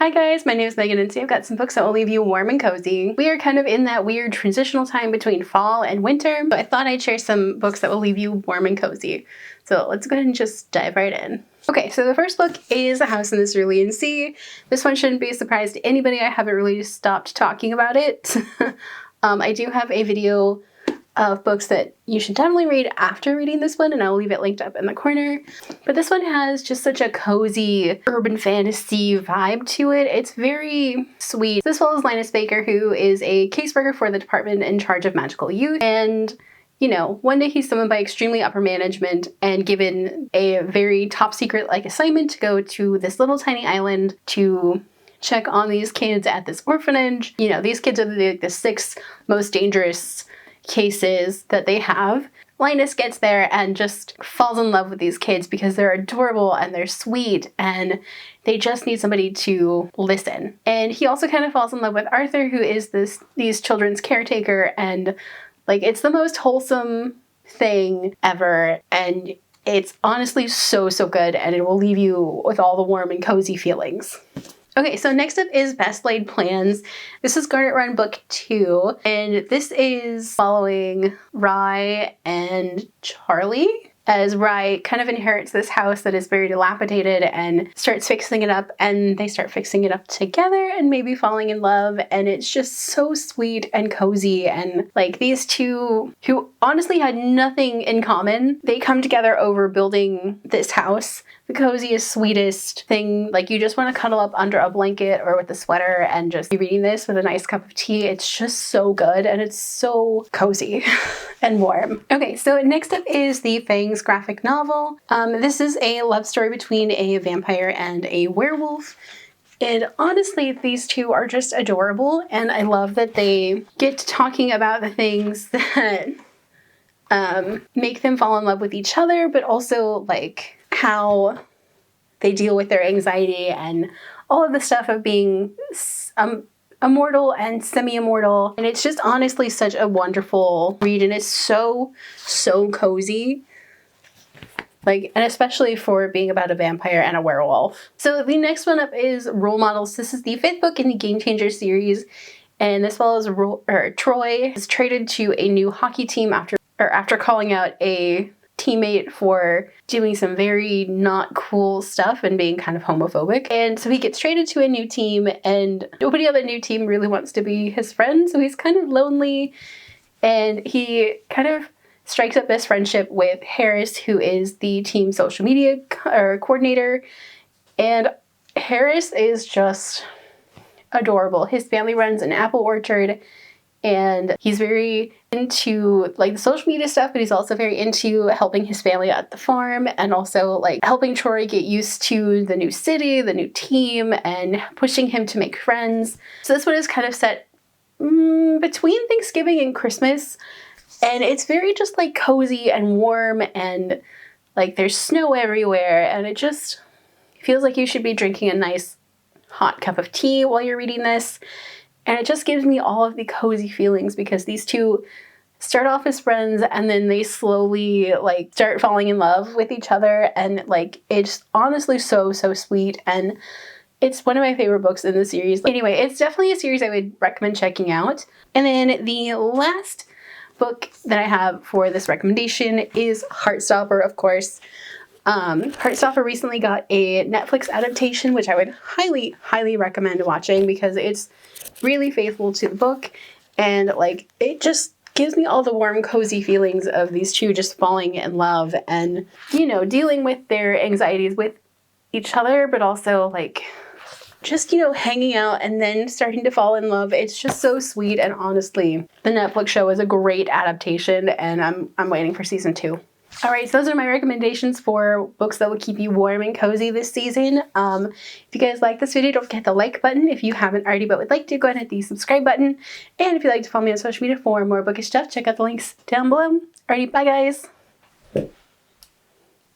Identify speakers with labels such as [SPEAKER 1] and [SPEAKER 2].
[SPEAKER 1] Hi guys, my name is Megan and today I've got some books that will leave you warm and cozy. We are kind of in that weird transitional time between fall and winter, so I thought I'd share some books that will leave you warm and cozy. So let's go ahead and just dive right in. Okay, so the first book is A House in the Cerulean Sea. This one shouldn't be a surprise to anybody. I haven't really stopped talking about it. I do have a video of books that you should definitely read after reading this one, and I'll leave it linked up in the corner. But this one has just such a cozy urban fantasy vibe to it. It's very sweet. This follows Linus Baker, who is a caseworker for the department in charge of magical youth, and you know, one day he's summoned by extremely upper management and given a very top secret assignment to go to this little tiny island to check on these kids at this orphanage. You know, these kids are the 6 most dangerous cases that they have. Linus gets there and just falls in love with these kids because they're adorable and they're sweet and they just need somebody to listen. And he also kind of falls in love with Arthur, who is these children's caretaker, and it's the most wholesome thing ever, and it's honestly so good, and it will leave you with all the warm and cozy feelings. Okay, so next up is Best Laid Plans. This is Garnet Run Book 2, and this is following Rye and Charlie, as Rye kind of inherits this house that is very dilapidated and starts fixing it up, and they start fixing it up together and maybe falling in love, and it's just so sweet and cozy, and these two, who honestly had nothing in common, they come together over building this house. The coziest, sweetest thing, you just want to cuddle up under a blanket or with a sweater and just be reading this with a nice cup of tea. It's just so good and it's so cozy and warm. Okay, so next up is the Fangs graphic novel. This is a love story between a vampire and a werewolf. And honestly, these two are just adorable, and I love that they get to talking about the things that make them fall in love with each other, but also how they deal with their anxiety and all of the stuff of being immortal and semi-immortal. And it's just honestly such a wonderful read, and it's so cozy. And especially for being about a vampire and a werewolf. So the next one up is Role Models. This is the 5th book in the Game Changer series, and this follows Troy is traded to a new hockey team after calling out a teammate for doing some very not cool stuff and being kind of homophobic. And so he gets traded to a new team, and nobody on the new team really wants to be his friend, so he's kind of lonely, and he kind of strikes up this friendship with Harris, who is the team social media coordinator. And Harris is just adorable. His family runs an apple orchard, and he's very into the social media stuff, but he's also very into helping his family at the farm, and also helping Troy get used to the new city, the new team, and pushing him to make friends. So this one is kind of set between Thanksgiving and Christmas, and it's very just cozy and warm, and there's snow everywhere, and it just feels like you should be drinking a nice hot cup of tea while you're reading this. And it just gives me all of the cozy feelings because these two start off as friends and then they slowly start falling in love with each other, and it's honestly so sweet, and it's one of my favorite books in the series. Anyway, it's definitely a series I would recommend checking out. And then the last book that I have for this recommendation is Heartstopper, of course. Heartstopper recently got a Netflix adaptation, which I would highly recommend watching because it's really faithful to the book, and it just gives me all the warm, cozy feelings of these two just falling in love and, dealing with their anxieties with each other, but also just, hanging out and then starting to fall in love. It's just so sweet, and honestly, the Netflix show is a great adaptation, and I'm waiting for season 2. Alright, so those are my recommendations for books that will keep you warm and cozy this season. If you guys like this video, don't forget the like button if you haven't already but would like to. Go ahead and hit the subscribe button. And if you'd like to follow me on social media for more bookish stuff, check out the links down below. Alrighty, bye guys!